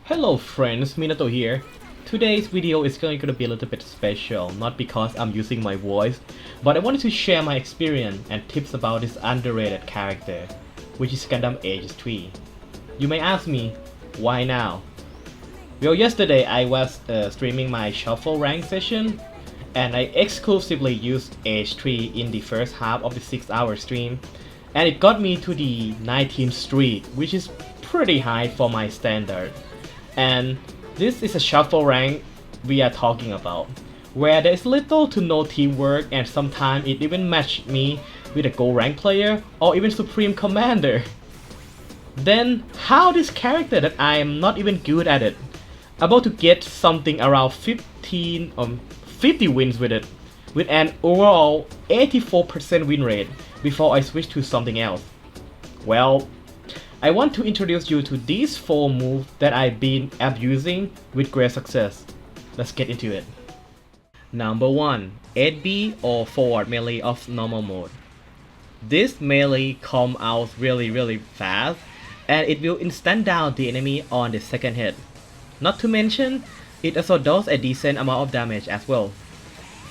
Hello friends, MiNATO here. Today's video is going to be a little bit special, not because I'm using my voice, but I wanted to share my experience and tips about this underrated character, which is Gundam AGE-3. You may ask me, why now? Well, yesterday I was streaming my shuffle rank session, and I exclusively used AGE-3 in the first half of the 6-hour stream, and it got me to the 19th streak, which is pretty high for my standard. And this is a shuffle rank we are talking about, where there is little to no teamwork, and sometimes it even matched me with a gold rank player or even supreme commander. Then how this character that I am not even good at it, about to get something around 15 or 50 wins with it, with an overall 84% win rate before I switch to something else? Well, I want to introduce you to these 4 moves that I've been abusing with great success. Let's get into it. Number 1. 8B or forward melee of normal mode. This melee comes out really fast, and it will instant down the enemy on the second hit. Not to mention, it also does a decent amount of damage as well.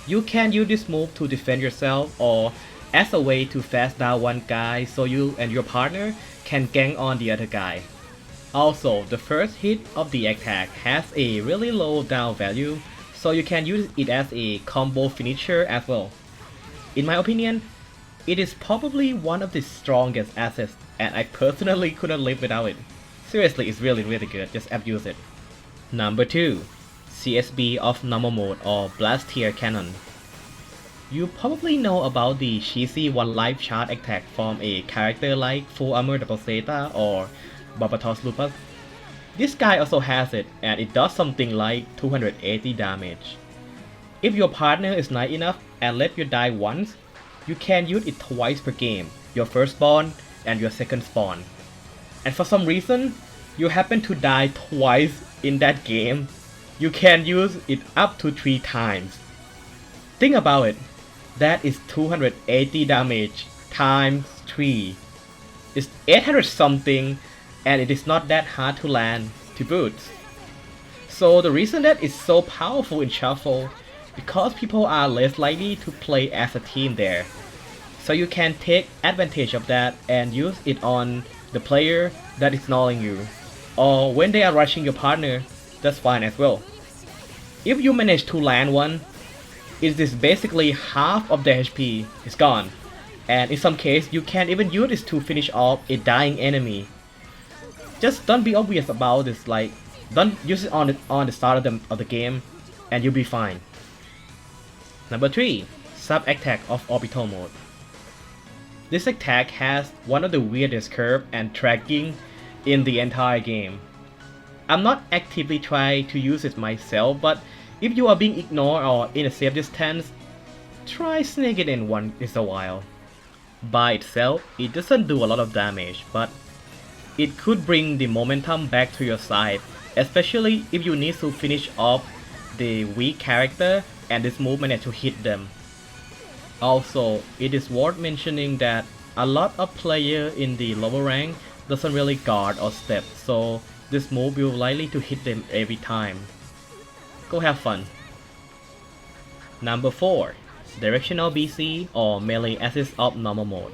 You can use this move to defend yourself or as a way to fast down one guy so you and your partner can gang on the other guy. Also, the first hit of the attack has a really low down value, so you can use it as a combo finisher as well. In my opinion, it is probably one of the strongest assets, and I personally couldn't live without it. Seriously, it's really good, just abuse it. Number 2. CSB of normal mode or blast tier cannon. You probably know about the cheesy one life charge attack from a character like Full Armor Double Zeta or Barbatos Lupus. This guy also has it, and it does something like 280 damage. If your partner is nice enough and let you die once, you can use it twice per game, your first spawn and your second spawn. And for some reason, you happen to die twice in that game, you can use it up to 3 times. Think about it. That is 280 damage times 3. It's 800 something, and it is not that hard to land to boot. So the reason that it's so powerful in shuffle, because people are less likely to play as a team there. So you can take advantage of that and use it on the player that is knowing you. Or when they are rushing your partner, that's fine as well. If you manage to land one, it is basically half of the HP is gone, and in some case you can even use this to finish off a dying enemy. Just don't be obvious about this, like don't use it on the start of the game and you'll be fine. Number 3. Sub attack of orbital mode. This attack has one of the weirdest curve and tracking in the entire game. I'm not actively trying to use it myself, but if you are being ignored or in a safe distance, try sneak it in once in a while. By itself, it doesn't do a lot of damage, but it could bring the momentum back to your side, especially if you need to finish off the weak character and this move managed to hit them. Also, it is worth mentioning that a lot of players in the lower rank doesn't really guard or step, so this move will likely to hit them every time. Go have fun. Number 4. Directional BC or melee assist of normal mode.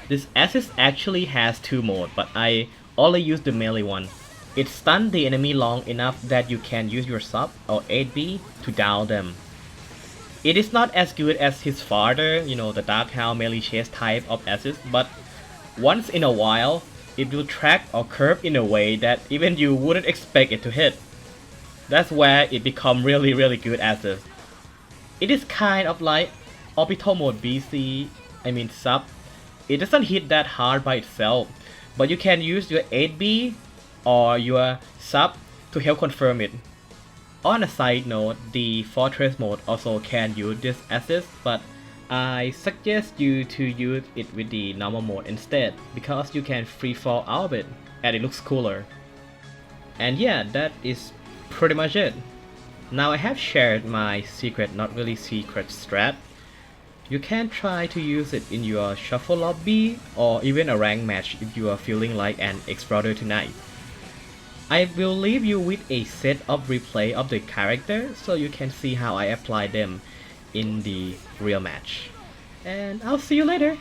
This assist actually has 2 modes, but I only use the melee one. It stuns the enemy long enough that you can use your sub or 8B to down them. It is not as good as his father, the Dark Hound melee chase type of assist, but once in a while, it will track or curve in a way that even you wouldn't expect it to hit. That's where it becomes really good assist. It is kind of like orbital mode BC, sub. It doesn't hit that hard by itself, but you can use your 8B or your sub to help confirm it. On a side note, the fortress mode also can use this assist, but I suggest you to use it with the normal mode instead, because you can free fall out of it and it looks cooler. And yeah, that is pretty much it. Now I have shared my secret, not really secret strat. You can try to use it in your shuffle lobby or even a rank match if you are feeling like an explorer tonight. I will leave you with a set of replay of the character so you can see how I apply them in the real match. And I'll see you later.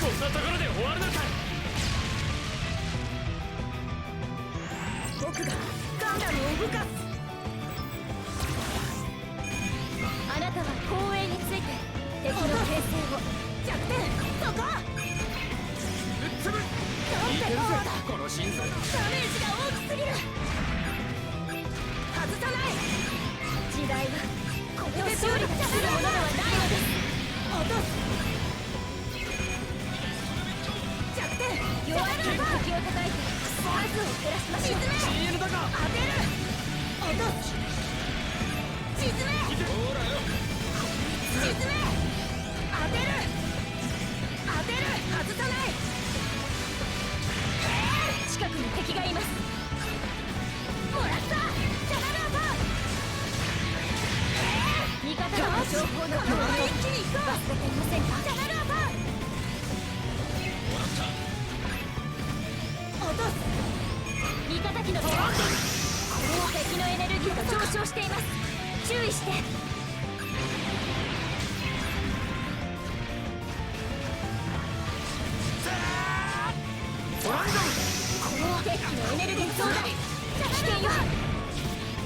んなところで終わるのか。僕がガンダムを動かす。あなたは後衛について敵の形勢を。弱点そこ。ぶっ潰る。なんてパワーだ。この心臓。ダメージが大きすぎる。外さない。時代はこれで勝利するものではないのです。落とす。弱点弱い敵を叩いて数を減らしましょう。沈め。 CL だか。当てる。落とす。沈め。ほらよ。沈め。当てる。当てる。外さない。近くに敵がいます。もらった。シャララーパー。味方の情報の共有を一気に行こう。忘れていませんか。シャララーパー。もらった。落とす。味方機のトラップ。敵のエネルギーが上昇しています。注意して。トランドル。敵機のエネルギー増大。危険よ。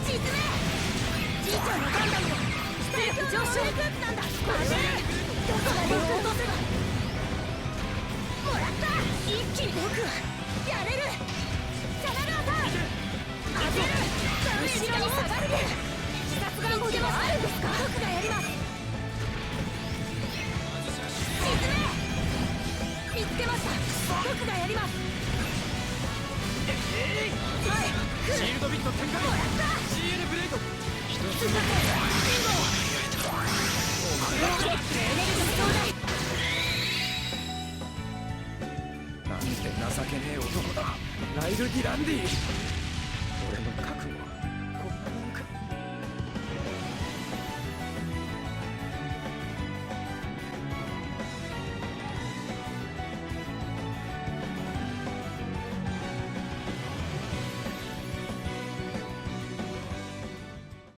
沈め。じいちゃんのガンダムはステーキ上昇なんだ。当てる。どこまで落とせば。もらった。一気に僕はやれる。シャララーター。当てる。ダメージが下がる。自殺願望でもあるんですか。僕がやります。沈め。見つけました。僕がやります。はい。シールドビット展開。もらった。 CL ブレード。一つ。エネルギー増大。なんて情けねえ男だ。ライル・ディランディ。